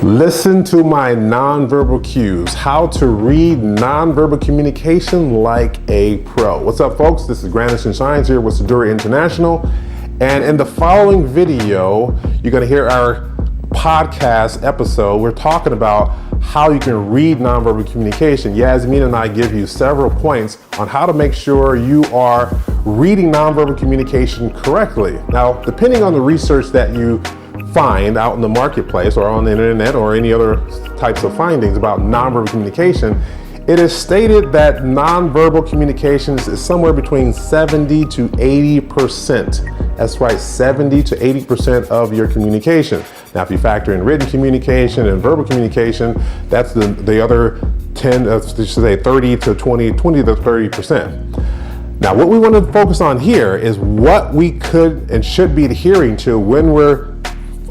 Listen to my nonverbal cues, how to read nonverbal communication like a pro. What's up, folks? This is Granison here with Seduire International. And in the following video, you're going to hear our podcast episode. We're talking about how you can read nonverbal communication. Yasmin and I give you several points on how to make sure you are reading nonverbal communication correctly. Now, depending on the research that you find out in the marketplace or on the internet or any other types of findings about nonverbal communication, it is stated that nonverbal communications is somewhere between 70 to 80%. That's right, 70 to 80% of your communication. Now, if you factor in written communication and verbal communication, that's the other 30 to 20 to 30%. Now, what we want to focus on here is what we could and should be adhering to when we're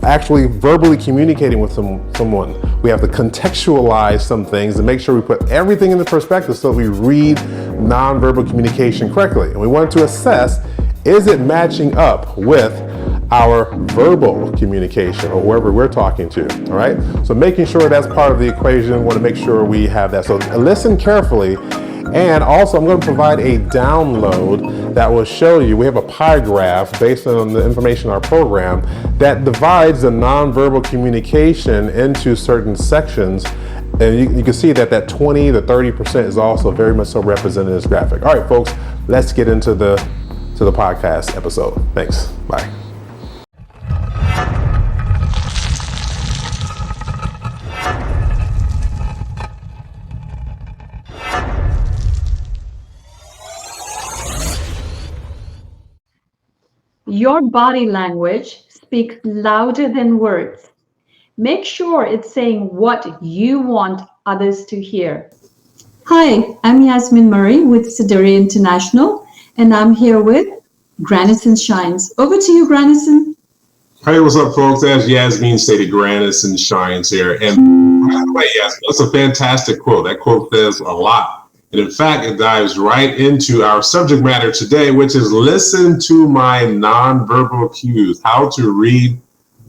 actually verbally communicating with someone. We have to contextualize some things to make sure we put everything into perspective so we read nonverbal communication correctly. And we want to assess, is it matching up with our verbal communication or whoever we're talking to, all right? So making sure that's part of the equation, we want to make sure we have that. So listen carefully. And also, I'm going to provide a download that will show you, we have a pie graph based on the information in our program that divides the nonverbal communication into certain sections. And you can see that 20 to 30% is also very much so represented in this graphic. All right, folks, let's get into the podcast episode. Thanks. Bye. Your body language speaks louder than words. Make sure it's saying what you want others to hear. Hi, I'm Yasmin Murray with Seduire International, and I'm here with Granison Shines. Over to you, Granison. Hey, what's up, folks? As Yasmin stated, Granison Shines here. And by the way, Yasmin, that's a fantastic quote. That quote says a lot. And in fact, it dives right into our subject matter today, which is listen to my nonverbal cues, how to read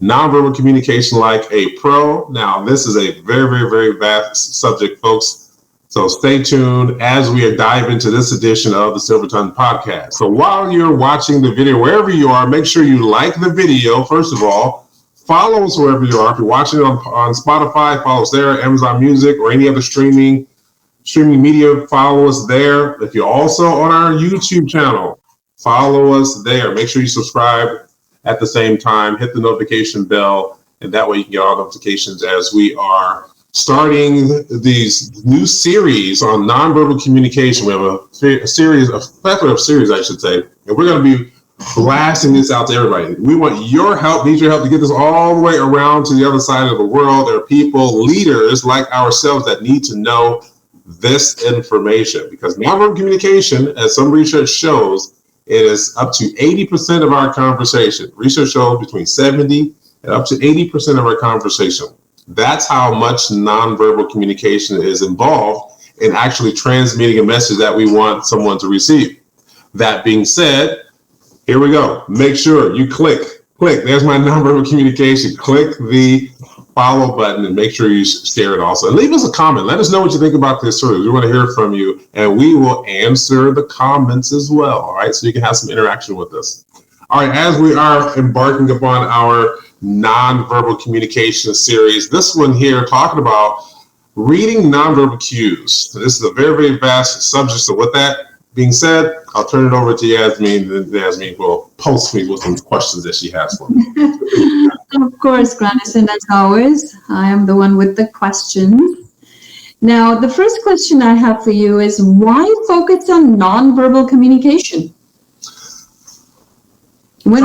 nonverbal communication like a pro. Now, this is a very, very, very vast subject, folks. So stay tuned as we dive into this edition of the Silverton Podcast. So while you're watching the video, wherever you are, make sure you like the video, first of all. Follow us wherever you are. If you're watching it on Spotify, follow us there, Amazon Music, or any other streaming media, follow us there. If you're also on our YouTube channel, follow us there. Make sure you subscribe at the same time, hit the notification bell, and that way you can get all notifications as we are starting these new series on nonverbal communication. We have a series, I should say, and we're going to be blasting this out to everybody. We want your help, need your help to get this all the way around to the other side of the world. There are people, leaders like ourselves that need to know this information, because nonverbal communication, as some research shows, it is up to 80% of our conversation. Research shows between 70 and up to 80% of our conversation. That's how much nonverbal communication is involved in actually transmitting a message that we want someone to receive. That being said, here we go. Make sure you click. There's my nonverbal communication. Click the follow button and make sure you share it also. And leave us a comment. Let us know what you think about this series. We want to hear from you, and we will answer the comments as well. All right, so you can have some interaction with us. All right, as we are embarking upon our nonverbal communication series, this one here talking about reading nonverbal cues. So this is a very, very vast subject. So with that being said, I'll turn it over to Yasmin, and Yasmin will post me with some questions that she has for me. Of course, Granison, as always, I am the one with the questions. Now, the first question I have for you is, why focus on nonverbal communication? When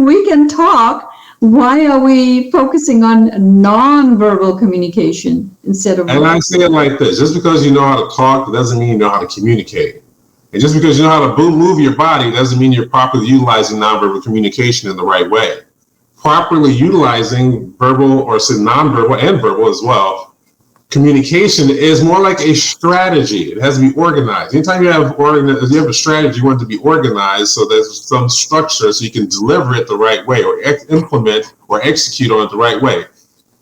we can talk, why are we focusing on nonverbal communication instead of... And I say it like this: just because you know how to talk doesn't mean you know how to communicate. And just because you know how to move your body doesn't mean you're properly utilizing nonverbal communication in the right way. Properly utilizing verbal, or say nonverbal and verbal as well, communication is more like a strategy. It has to be organized. Anytime you have a strategy, you want it to be organized so there's some structure so you can deliver it the right way or implement or execute on it the right way.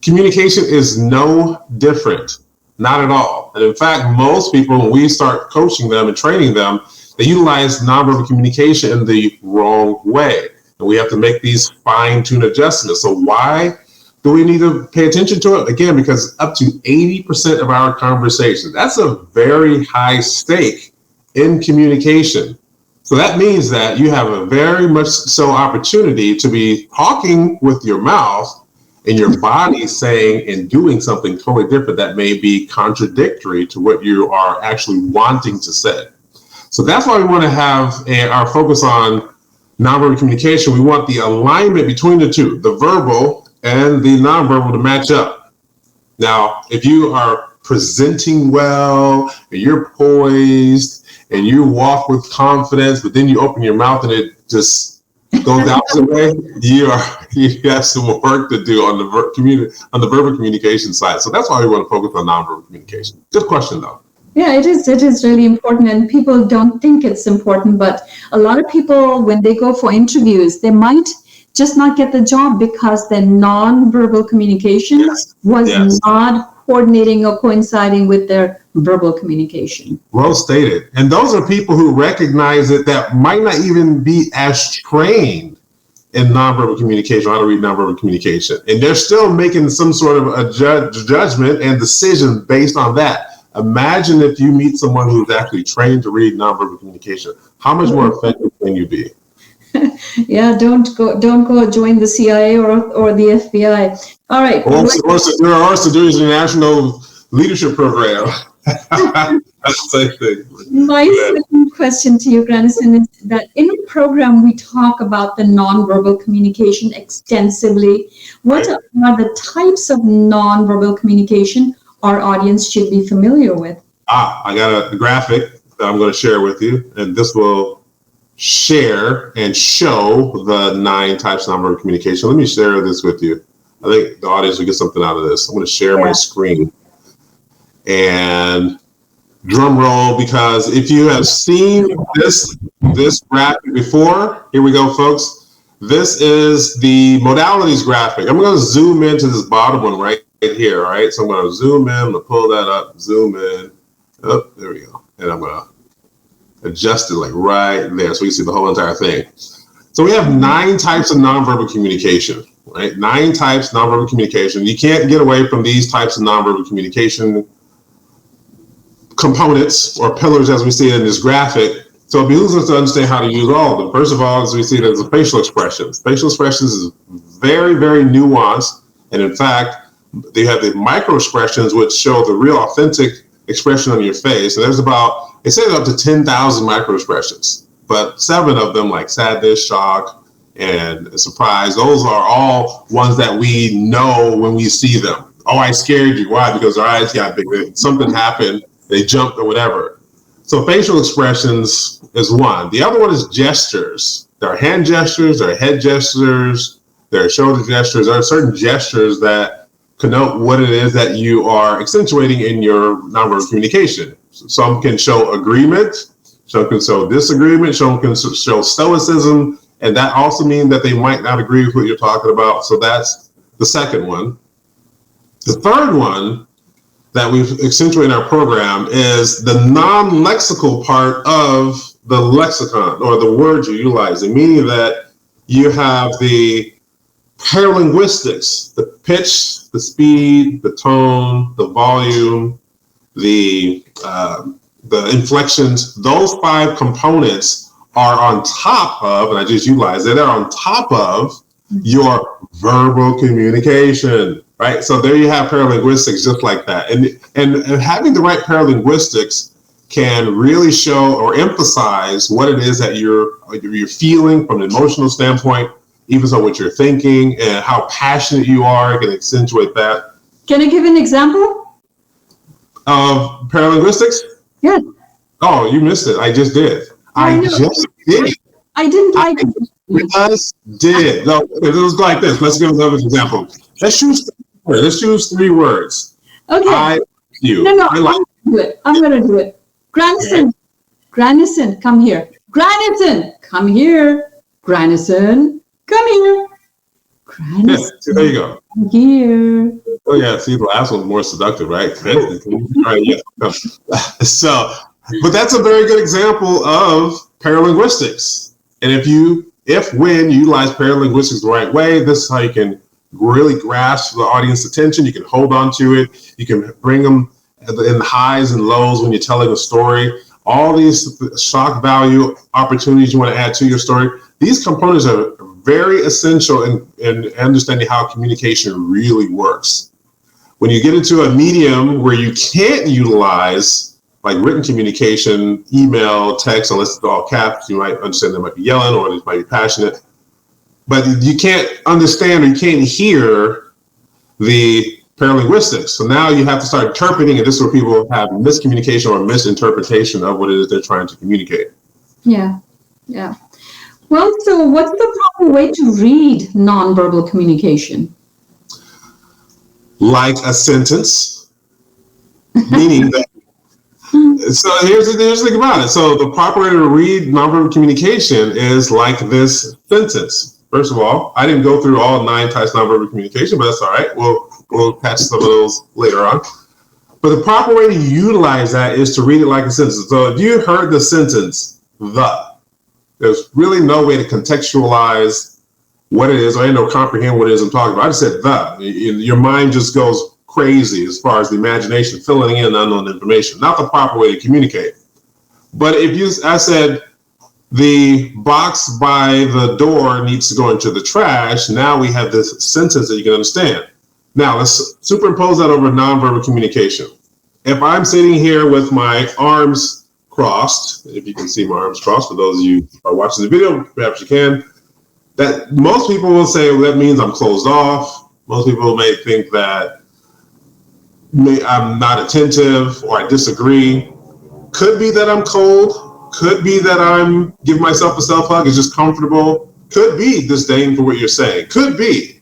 Communication is no different, not at all. And in fact, most people, when we start coaching them and training them, they utilize nonverbal communication in the wrong way. And we have to make these fine-tuned adjustments. So why do we need to pay attention to it? Again, because up to 80% of our conversations, that's a very high stake in communication. So that means that you have a very much so opportunity to be talking with your mouth and your body saying and doing something totally different that may be contradictory to what you are actually wanting to say. So that's why we want to have our focus on nonverbal communication. We want the alignment between the two, the verbal and the nonverbal, to match up. Now, if you are presenting well, and you're poised, and you walk with confidence, but then you open your mouth and it just goes the opposite way, you have some work to do on the verbal communication side. So that's why we want to focus on nonverbal communication. Good question, though. Yeah, it is really important, and people don't think it's important, but a lot of people, when they go for interviews, they might just not get the job because their non-verbal communication was not coordinating or coinciding with their verbal communication. Well stated. And those are people who recognize it that might not even be as trained in nonverbal communication, how to read nonverbal communication. And they're still making some sort of a judgment and decision based on that. Imagine if you meet someone who's actually trained to read nonverbal communication. How much more effective can you be? Yeah, don't go join the CIA or the FBI. All right. Or Seduire International Leadership Program. That's the same thing. My second question to you, Granison, is that in a program we talk about the nonverbal communication extensively. What are the types of nonverbal communication our audience should be familiar with? I got a graphic that I'm going to share with you, and this will share and show the 9 types of nonverbal communication. Let me share this with you. I think the audience will get something out of this. I'm going to share my screen. And drum roll, because if you have seen this graphic before, here we go, folks. This is the modalities graphic. I'm going to zoom into this bottom one right here, all right? So I'm going to zoom in, I'm going to pull that up, zoom in. Oh, there we go. And I'm going to adjust it like right there so we see the whole entire thing. So we have 9 types of nonverbal communication, right? 9 types of nonverbal communication. You can't get away from these types of nonverbal communication components or pillars as we see it in this graphic. So it behooves us to understand how to use all of them. First of all, as we see, there's the facial expressions. Facial expressions is very, very nuanced. And in fact, they have the micro expressions, which show the real authentic expression on your face. And there's about, they say up to 10,000 micro expressions, but 7 of them, like sadness, shock, and surprise, those are all ones that we know when we see them. Oh, I scared you. Why? Because their eyes got big. Something happened. They jumped or whatever. So facial expressions is one. The other one is gestures. There are hand gestures, there are head gestures, there are shoulder gestures. There are certain gestures that connote what it is that you are accentuating in your nonverbal communication. Some can show agreement, some can show disagreement, some can show stoicism, and that also means that they might not agree with what you're talking about. So that's the second one. The third one that we've accentuated in our program is the non-lexical part of the lexicon, or the words you utilize, meaning that you have the paralinguistics, the pitch, the speed, the tone, the volume, the inflections. Those 5 components are on top of, and I just utilized it, they're on top of your verbal communication, right? So there you have paralinguistics just like that. And having the right paralinguistics can really show or emphasize what it is that you're feeling from an emotional standpoint, even so what you're thinking and how passionate you are, can accentuate that. Can you give an example of paralinguistics? Yes. Oh, you missed it. I just did. I just did. I didn't like it. Just did. No, it was like this. Let's give another example. Let's choose 3 words. Okay. I you. No, I like do it. I'm going to do it. Granison, Granison, come here. Granison, come here. Granison, come here. Yeah, see, there you go. Come here. Oh yeah, see, the last one's more seductive, right? Right, yeah. So, but that's a very good example of paralinguistics. And when you utilize paralinguistics the right way, this is how you can really grasp the audience attention. You can hold on to it. You can bring them in the highs and lows when you're telling a story. All these shock value opportunities you want to add to your story. These components are very essential in understanding how communication really works. When you get into a medium where you can't utilize like written communication, email, text, unless it's all caps, you might understand they might be yelling or they might be passionate, but you can't understand or you can't hear the paralinguistics. So now you have to start interpreting, and this is where people have miscommunication or misinterpretation of what it is they're trying to communicate. Yeah. Well, so what's the proper way to read nonverbal communication? Like a sentence, meaning that. So here's the thing about it. So the proper way to read nonverbal communication is like this sentence. First of all, I didn't go through all 9 types of nonverbal communication, but that's all right. We'll catch some of those later on. But the proper way to utilize that is to read it like a sentence. So if you heard the sentence, there's really no way to contextualize what it is or comprehend what it is I'm talking about. I just said your mind just goes crazy as far as the imagination filling in unknown information. Not the proper way to communicate. But I said the box by the door needs to go into the trash. Now we have this sentence that you can understand. Now let's superimpose that over nonverbal communication. If I'm sitting here with my arms crossed, if you can see my arms crossed, for those of you who are watching the video, perhaps you can, that most people will say, well, that means I'm closed off. Most people may think that I'm not attentive or I disagree. Could be that I'm cold. Could be that I'm giving myself a self-hug. It's just comfortable. Could be disdain for what you're saying. Could be.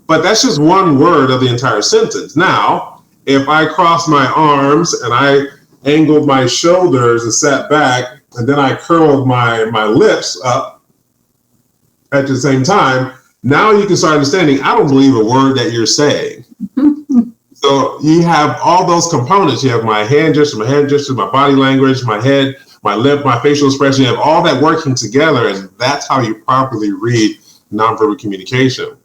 But that's just one word of the entire sentence. Now, if I crossed my arms and I angled my shoulders and sat back, and then I curled my lips up at the same time, now you can start understanding, I don't believe a word that you're saying. So you have all those components. You have my hand gestures, my body language, my head, my lip, my facial expression. You have all that working together, and that's how you properly read nonverbal communication.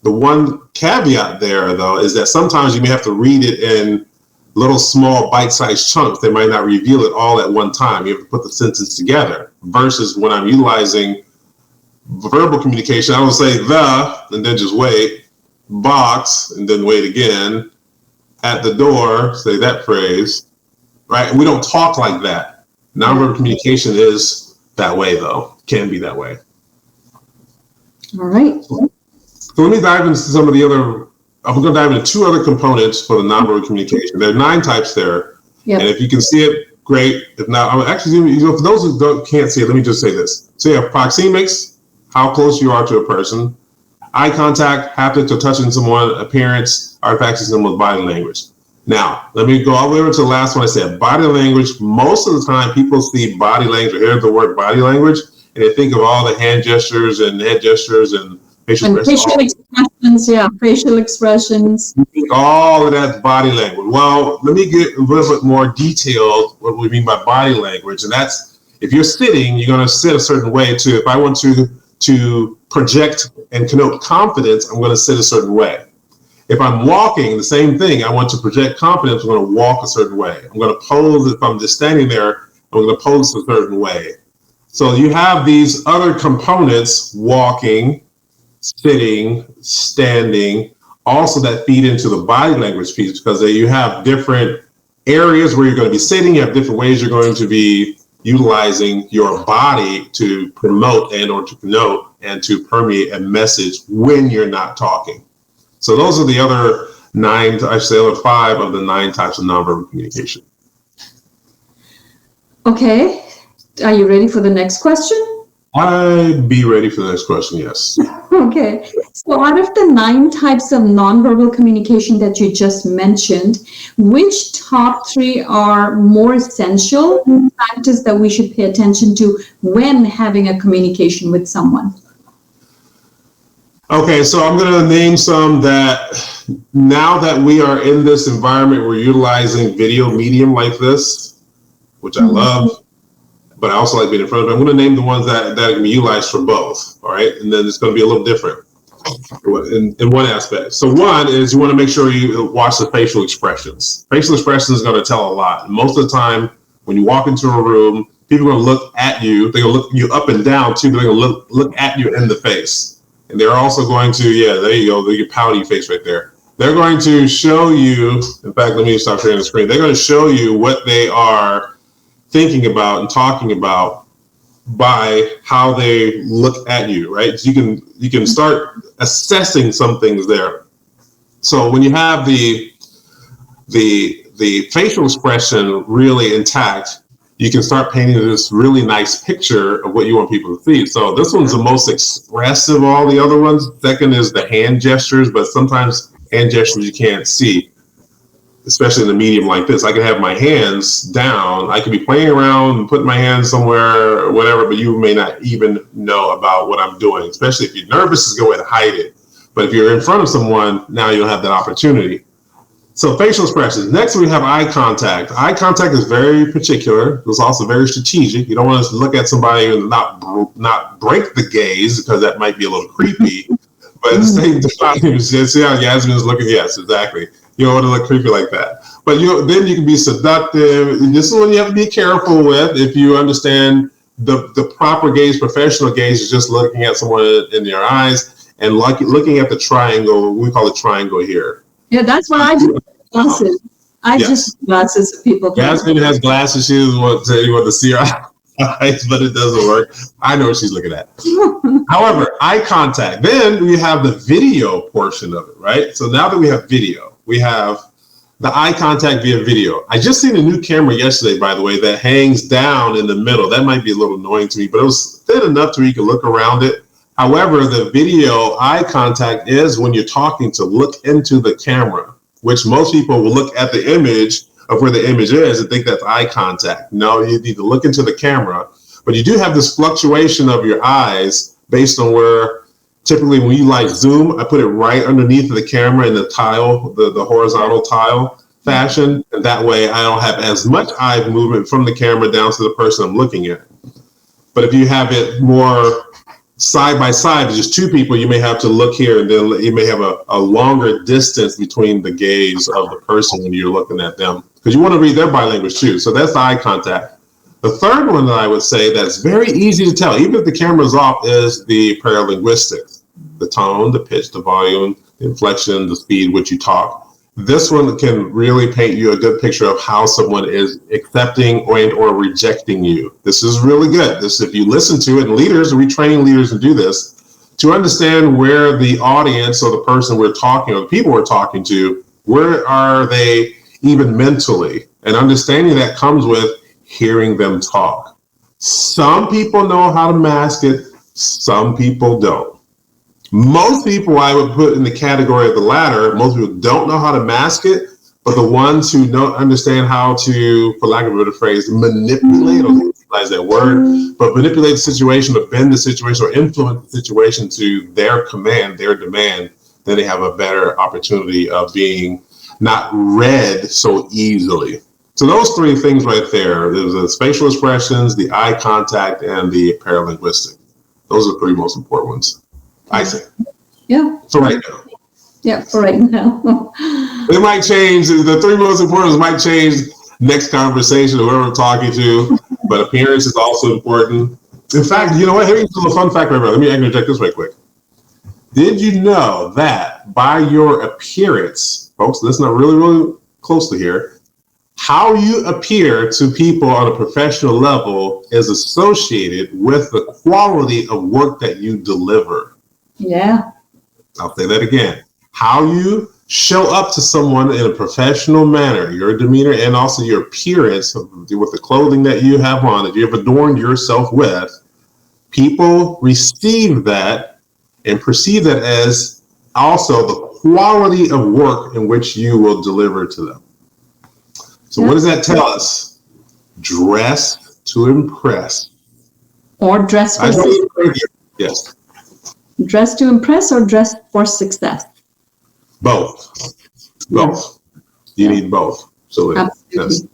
The one caveat there, though, is that sometimes you may have to read it in little small bite-sized chunks. They might not reveal it all at one time. You have to put the sentence together, versus when I'm utilizing verbal communication, I will say and then just wait, box, and then wait again, at the door, say that phrase, right? And we don't talk like that. Nonverbal communication is that way, though. Can be that way. All right. So let me dive into some of the other, I'm going to dive into 2 other components for the nonverbal communication. There are 9 types there. Yep. And if you can see it, great. If not, I'm actually, for those who can't see it, let me just say this. So you have proxemics, how close you are to a person. Eye contact, haptics or touching someone, appearance, artifacts, and symbols, body language. Now, let me go all the way over to the last one I said. Body language, most of the time people see body language or hear the word body language, and they think of all the hand gestures and head gestures and facial expressions. Facial expressions. You think all of that's body language. Well, let me get a little bit more detailed what we mean by body language. And that's, if you're sitting, you're going to sit a certain way too. If I want to project and connote confidence, I'm going to sit a certain way. If I'm walking, the same thing. I want to project confidence, I'm going to walk a certain way. I'm going to pose, if I'm just standing there, I'm going to pose a certain way. So you have these other components, walking, sitting, standing, also that feed into the body language piece, because you have different areas where you're going to be sitting, you have different ways you're going to be utilizing your body to promote and or to connote and to permeate a message when you're not talking. So those are the other 9, I say other 5 of the 9 types of nonverbal communication. Okay, are you ready for the next question? I'd be ready for the next question, yes. Okay. So out of the 9 types of nonverbal communication that you just mentioned, which top 3 are more essential factors that we should pay attention to when having a communication with someone? Okay, so I'm going to name some that now that we are in this environment, we're utilizing video medium like this, which I love, but I also like being in front of it. I'm going to name the ones that can be utilized for both, all right? And then it's going to be a little different in one aspect. So one is you want to make sure you watch the facial expressions. Facial expressions is going to tell a lot. Most of the time, when you walk into a room, people are going to look at you. They're going to look you up and down, too. They're going to look at you in the face. And they're also going to, yeah, there you go, your pouty face right there. They're going to show you, in fact, let me stop sharing the screen. They're going to show you what they are thinking about and talking about by how they look at you, right? So you can start assessing some things there. So when you have the facial expression really intact, you can start painting this really nice picture of what you want people to see. So this one's the most expressive of all the other ones. Second is the hand gestures, but sometimes hand gestures you can't see, especially in a medium like this. I can have my hands down. I could be playing around and putting my hands somewhere or whatever, but you may not even know about what I'm doing, especially if you're nervous, just go ahead and hide it. But if you're in front of someone, now you'll have that opportunity. So facial expressions. Next, we have eye contact. Eye contact is very particular. It's also very strategic. You don't want to look at somebody and not break the gaze because that might be a little creepy. But at the same time, see how Yasmin is looking? Yes, exactly. You don't want to look creepy like that. But then you can be seductive. This is one you have to be careful with. If you understand the proper gaze, professional gaze is just looking at someone in their eyes and looking at the triangle. We call it triangle here. Yeah, that's what I do. Glasses. I just glasses for people. Yasmin has glasses. She doesn't want to see her eyes, but it doesn't work. I know what she's looking at. However, eye contact. Then we have the video portion of it, right? So now that we have video, we have the eye contact via video. I just seen a new camera yesterday, by the way, that hangs down in the middle. That might be a little annoying to me, but it was thin enough to where you can look around it. However, the video eye contact is when you're talking to look into the camera, which most people will look at the image of where the image is and think that's eye contact. No, you need to look into the camera, but you do have this fluctuation of your eyes based on where, typically when you like zoom, I put it right underneath the camera in the tile, the horizontal tile fashion. And that way I don't have as much eye movement from the camera down to the person I'm looking at. But if you have it more side by side, just two people, you may have to look here and then you may have a longer distance between the gaze of the person when you're looking at them, because you want to read their body language too. So that's the eye contact. The third one that I would say that's very easy to tell, even if the camera's off, is the paralinguistics. The tone, the pitch, the volume, the inflection, the speed which you talk. This one can really paint you a good picture of how someone is accepting or rejecting you. This is really good. This, if you listen to it, and leaders, we train leaders to do this, to understand where the audience or the person we're talking or the people we're talking to, where are they even mentally? And understanding that comes with hearing them talk. Some people know how to mask it. Some people don't. Most people I would put in the category of the latter. Most people don't know how to mask it, but the ones who don't understand how to, for lack of a better phrase, manipulate, I don't utilize that word, but manipulate the situation or bend the situation or influence the situation to their command, their demand, then they have a better opportunity of being not read so easily. So those three things right there, there's the spatial expressions, the eye contact, and the paralinguistic. Those are the three most important ones, I think. Yeah. So right now. Yeah, for right now. It might change. The three most important ones might change next conversation or whoever I'm talking to, but appearance is also important. In fact, you know what? Here's a fun fact right now. Let me interject this right quick. Did you know that by your appearance, folks, listen up really, really closely here, how you appear to people on a professional level is associated with the quality of work that you deliver. Yeah. I'll say that again. How you show up to someone in a professional manner, your demeanor, and also your appearance with the clothing that you have on, that you have adorned yourself with, People receive that and perceive that as also the quality of work in which you will deliver to them. So what does that tell us? Dress to impress. Or dress for success. Yes. Dress to impress or dress for success? Both. Both. You need both. So absolutely. Yes.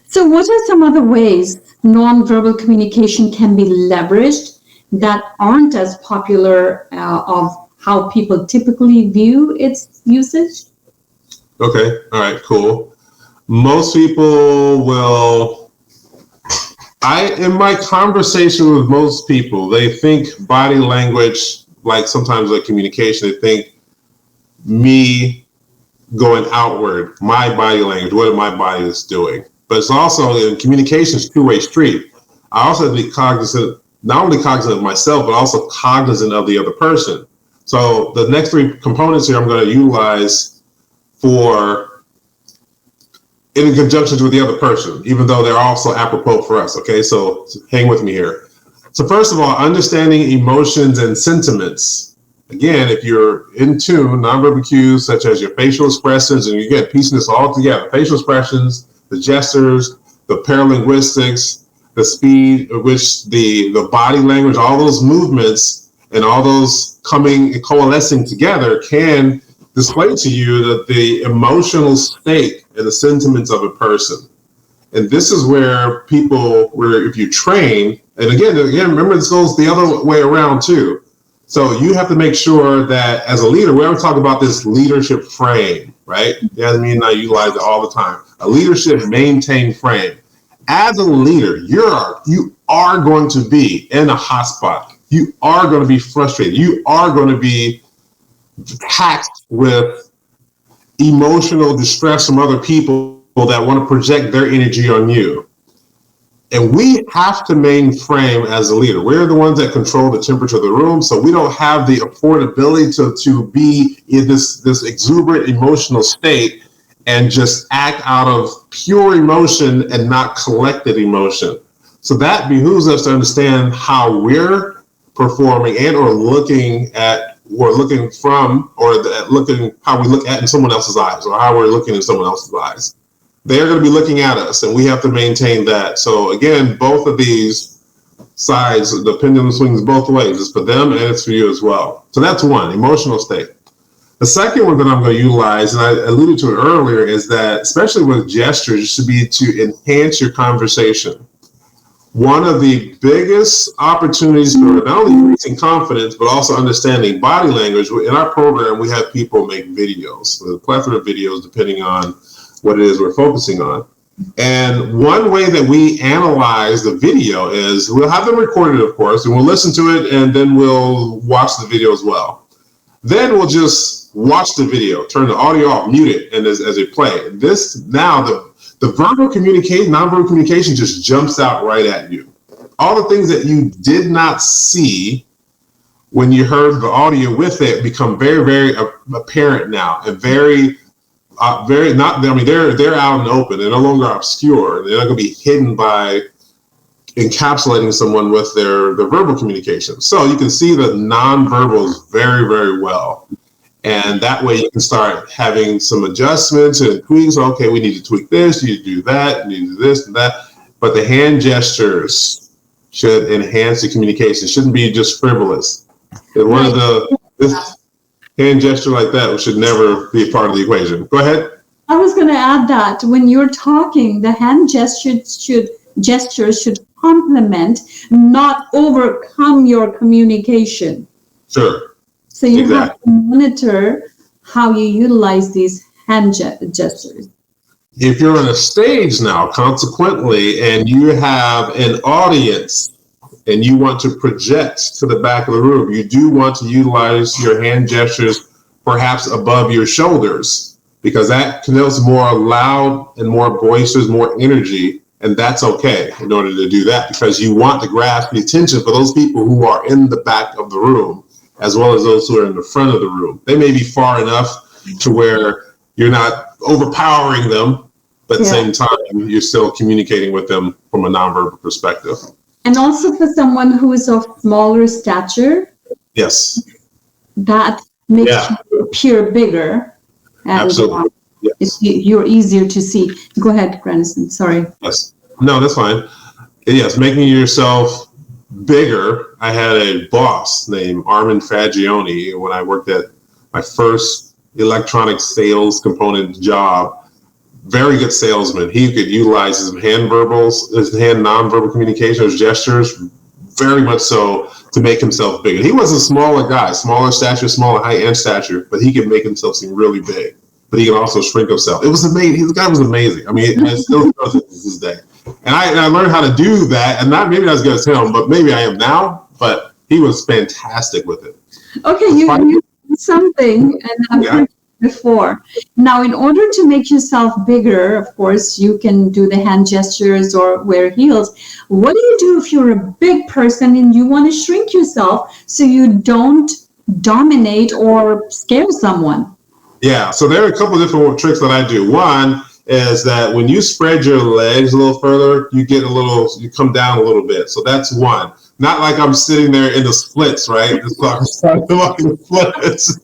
So what are some other ways nonverbal communication can be leveraged that aren't as popular of how people typically view its usage? Okay. All right, cool. Most people will, in my conversation with most people, they think body language, like sometimes like communication, they think me going outward, my body language, what my body is doing. But it's also, in communication, it's a two-way street. I also have to be cognizant, not only cognizant of myself, but also cognizant of the other person. So the next three components here I'm going to utilize in conjunction with the other person, even though they're also apropos for us. Okay, so hang with me here. So first of all, understanding emotions and sentiments. Again, if you're in tune, nonverbal cues such as your facial expressions, and you get piecing this all together, facial expressions, the gestures, the paralinguistics, the speed at which the body language, all those movements and all those coming and coalescing together can display to you that the emotional state and the sentiments of a person. And this is where if you train, and again, remember this goes the other way around too. So you have to make sure that as a leader, we always talk about this leadership frame, right? Yasmin and I utilize it all the time. A leadership maintained frame. As a leader, you are going to be in a hot spot. You are going to be frustrated. You are going to be taxed with emotional distress from other people that want to project their energy on you. And we have to mainframe as a leader. We're the ones that control the temperature of the room, so we don't have the affordability to be in this exuberant emotional state and just act out of pure emotion and not collected emotion. So that behooves us to understand how we're performing and or looking how we look at in someone else's eyes, or how we're looking in someone else's eyes. They're going to be looking at us, and we have to maintain that. So again, both of these sides, the pendulum swings both ways. It's for them and it's for you as well. So that's one, emotional state. The second one that I'm going to utilize, and I alluded to it earlier, is that especially with gestures, it should be to enhance your conversation. One of the biggest opportunities for not only increasing confidence, but also understanding body language. In our program, we have people make videos, a plethora of videos, depending on what it is we're focusing on. And one way that we analyze the video is we'll have them recorded, of course, and we'll listen to it, and then we'll watch the video as well. Then we'll just watch the video, turn the audio off, mute it, and as it play. This now the verbal communication, nonverbal communication just jumps out right at you. All the things that you did not see when you heard the audio with it become very, very apparent now, and they're out in the open. They're no longer obscure. They're not going to be hidden by encapsulating someone with their verbal communication. So you can see the nonverbals very, very well. And that way you can start having some adjustments and tweaks. Okay, we need to tweak this, you need to do that, you need to do this and that. But the hand gestures should enhance the communication. It shouldn't be just frivolous. And this hand gesture like that should never be a part of the equation. Go ahead. I was going to add that when you're talking, the hand gestures should complement, not overcome your communication. Sure. So you have to monitor how you utilize these hand gestures. If you're on a stage now, consequently, and you have an audience and you want to project to the back of the room, you do want to utilize your hand gestures perhaps above your shoulders, because that connotes more loud and more boisterous, more energy. And that's okay in order to do that, because you want to grasp the attention for those people who are in the back of the room, as well as those who are in the front of the room. They may be far enough to where you're not overpowering them, but at the same time, you're still communicating with them from a nonverbal perspective. And also for someone who is of smaller stature, Yes. that makes Yeah. you appear bigger. And Absolutely. Yes. you're easier to see. Go ahead, Granison. Sorry. Yes. No, that's fine. Yes, making yourself bigger. I had a boss named Armin Fagioni when I worked at my first electronic sales component job. Very good salesman. He could utilize his hand nonverbal communication, his gestures, very much so to make himself bigger. He was a smaller guy, smaller stature, smaller height and stature, but he could make himself seem really big. But he can also shrink himself. It was amazing. The guy was amazing. I mean, it still does it to this day. And I learned how to do that, and not as good as him, but maybe I am now. But he was fantastic with it. Okay, you did something, and I've heard before. Now, in order to make yourself bigger, of course, you can do the hand gestures or wear heels. What do you do if you're a big person and you want to shrink yourself so you don't dominate or scare someone? Yeah, so there are a couple of different tricks that I do. One is that when you spread your legs a little further, you come down a little bit. So that's one. Not like I'm sitting there in the splits, right? It's like the splits.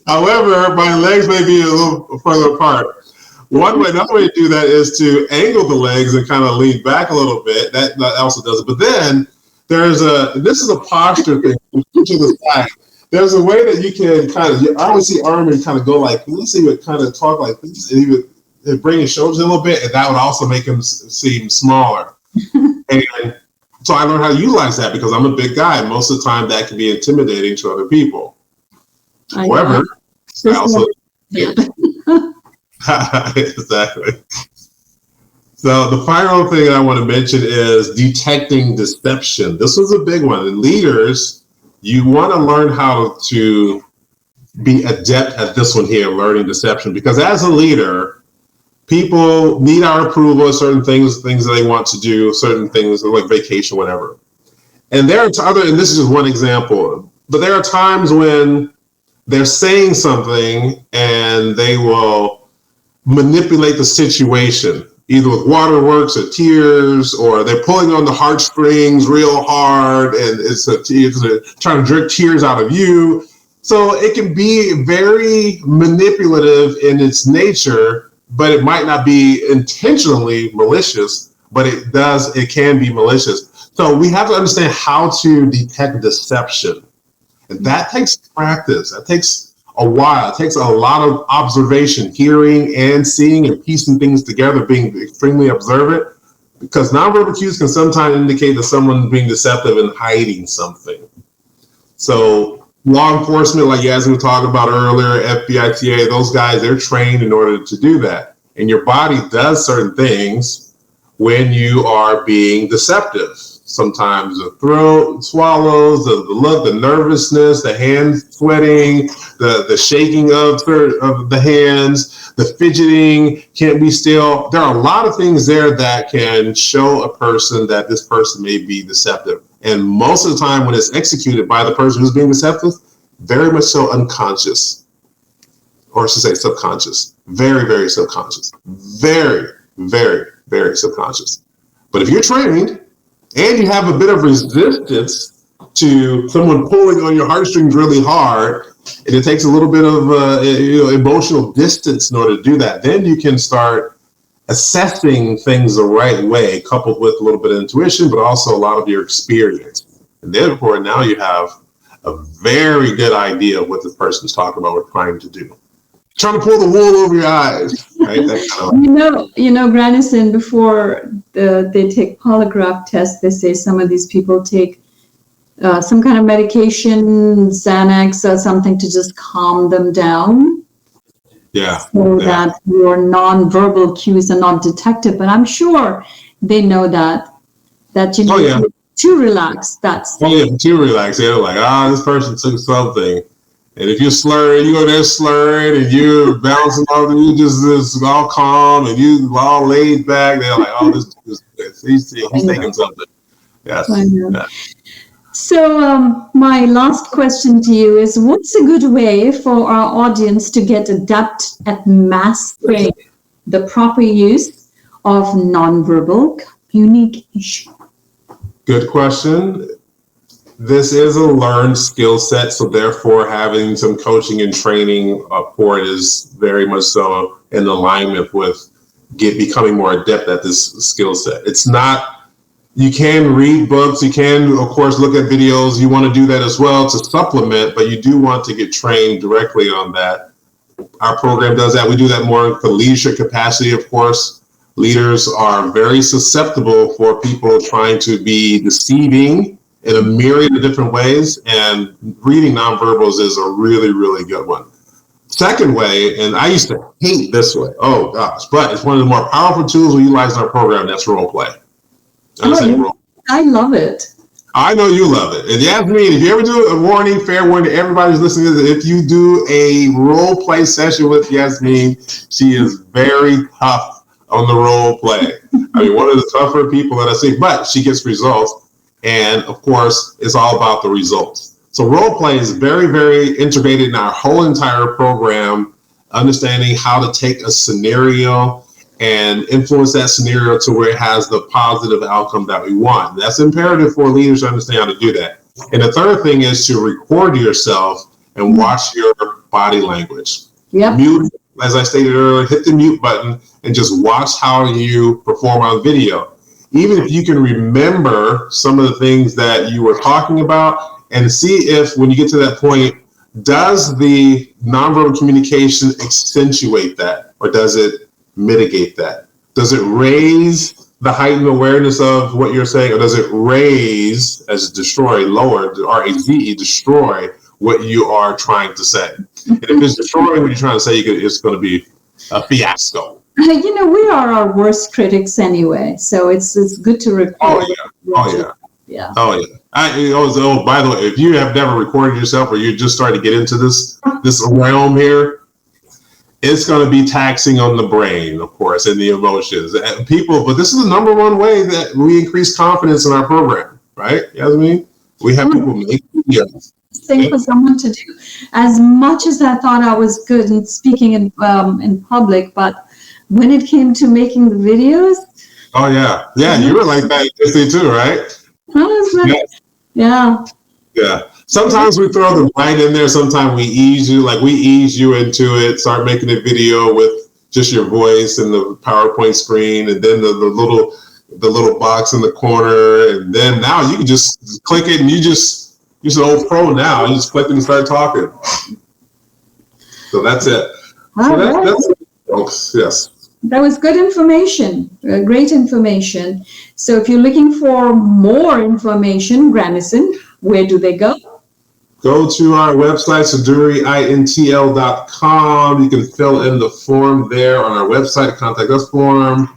However, my legs may be a little further apart. Another way to do that is to angle the legs and kind of lean back a little bit. That also does it. But then this is a posture thing to the side. There's a way that you can I would see Armin kind of go like this. He would kind of talk like this, and he would bring his shoulders a little bit, and that would also make him seem smaller. And so I learned how to utilize that because I'm a big guy. Most of the time, that can be intimidating to other people. However, I also exactly. So the final thing I want to mention is detecting deception. This was a big one. And leaders, you want to learn how to be adept at this one here, learning deception, because as a leader, people need our approval of certain things that they want to do, certain things like vacation, whatever. And and this is just one example, but there are times when they're saying something and they will manipulate the situation, either with waterworks or tears, or they're pulling on the heartstrings real hard, and it's trying to drip tears out of you. So it can be very manipulative in its nature, but it might not be intentionally malicious, but it can be malicious. So we have to understand how to detect deception. And that takes practice. That takes a while. It takes a lot of observation, hearing and seeing and piecing things together, being extremely observant, because nonverbal cues can sometimes indicate that someone's being deceptive and hiding something. So law enforcement, like Yasmin talked about earlier, FBI, TA, those guys, they're trained in order to do that. And your body does certain things when you are being deceptive. Sometimes the throat swallows, the look, the nervousness, the hand sweating, the shaking of the hands, the fidgeting, can't be still. There are a lot of things there that can show a person that this person may be deceptive. And most of the time when it's executed by the person who's being deceptive, very much so unconscious, or I should say subconscious, very, very subconscious, very, very, very subconscious. But if you're trained, and you have a bit of resistance to someone pulling on your heartstrings really hard, and it takes a little bit of emotional distance in order to do that, then you can start assessing things the right way, coupled with a little bit of intuition, but also a lot of your experience. And therefore, now you have a very good idea of what this person's talking about or trying to do. Trying to pull the wool over your eyes, right? That kind of Granison, before they take polygraph tests, they say some of these people take some kind of medication, Xanax or something to just calm them down. Yeah. So that your nonverbal cues are not detected. But I'm sure they know that you need to relax. To relax. They're like, this person took something. And if you're slurring, you go there slurring, and you're bouncing off, and you just all calm, and you all laid back. They're like, he's taking something. Yes. So my last question to you is, what's a good way for our audience to get adept at mastering the proper use of nonverbal unique issue? Good question. This is a learned skill set, so therefore having some coaching and training for it is very much so in alignment with becoming more adept at this skill set. It's not, you can read books, you can, of course, look at videos. You want to do that as well to supplement, but you do want to get trained directly on that. Our program does that. We do that more for leadership capacity, of course. Leaders are very susceptible for people trying to be deceiving in a myriad of different ways, and reading nonverbals is a really, really good one. Second way, and I used to hate this way, oh gosh, but it's one of the more powerful tools we utilize in our program, that's role play. I love it. I know you love it. And Yasmin, if you ever do a warning, fair warning to everybody who's listening to this, if you do a role play session with Yasmin, she is very tough on the role play. I mean, one of the tougher people that I see, but she gets results. And of course, it's all about the results. So role play is very, very integrated in our whole entire program, understanding how to take a scenario and influence that scenario to where it has the positive outcome that we want. That's imperative for leaders to understand how to do that. And the third thing is to record yourself and watch your body language. Yep. Mute, as I stated earlier, hit the mute button and just watch how you perform on video. Even if you can remember some of the things that you were talking about, and see if when you get to that point, does the nonverbal communication accentuate that, or does it mitigate that? Does it raise the heightened awareness of what you're saying, or does it raise, as destroy, lower, R-A-Z-E, destroy what you are trying to say? And if it's destroying what you're trying to say, it's going to be a fiasco. You know, we are our worst critics anyway, so it's good to record. Oh yeah. Yeah. Oh yeah. By the way, if you have never recorded yourself, or you're just starting to get into this realm here, it's going to be taxing on the brain, of course, and the emotions. And people, but this is the number one way that we increase confidence in our program, right, Yasmin? We have people make videos. Thing for someone to do. As much as I thought I was good at speaking in public, but when it came to making the videos, oh yeah, you were like that too, right? Yeah. Sometimes we throw the blind in there. Sometimes we ease you into it. Start making a video with just your voice and the PowerPoint screen, and then the little box in the corner, and then now you can just click it, and you're an old pro now. You just click it and start talking. So that's it. That's it, folks. Yes. That was good information, great information. So if you're looking for more information, Granison, where do they go? Go to our website, SeduireIntl.com. You can fill in the form there on our website, contact us form.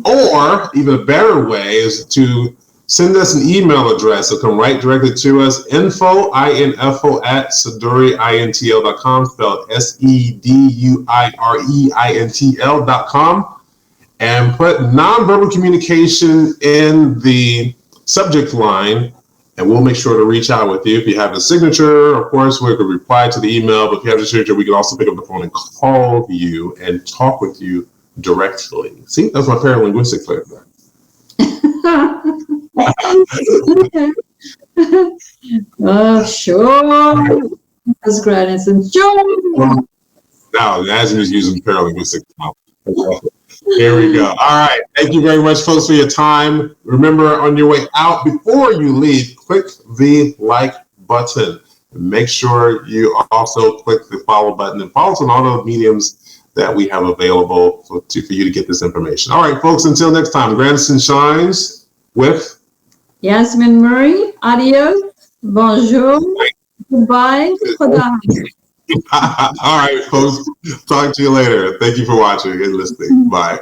Or even a better way is to send us an email address. So come right directly to us, info at SeduireIntl.com, spelled SEDUIREINTL.com, and put nonverbal communication in the subject line, and we'll make sure to reach out with you. If you have a signature, of course, we could reply to the email, but if you have a signature, we can also pick up the phone and call you and talk with you directly. See, that's my paralinguistic flavor. Sure. That's Granison. Sure. Now, Yasmin is using paralinguistic. Here we go. All right. Thank you very much, folks, for your time. Remember, on your way out, before you leave, click the like button. Make sure you also click the follow button and follow us on all the mediums that we have available for you to get this information. All right, folks, until next time, Granison shines with Yasmin Murray. Adios. Bonjour. Goodbye. All right, folks. Talk to you later. Thank you for watching and listening. Bye.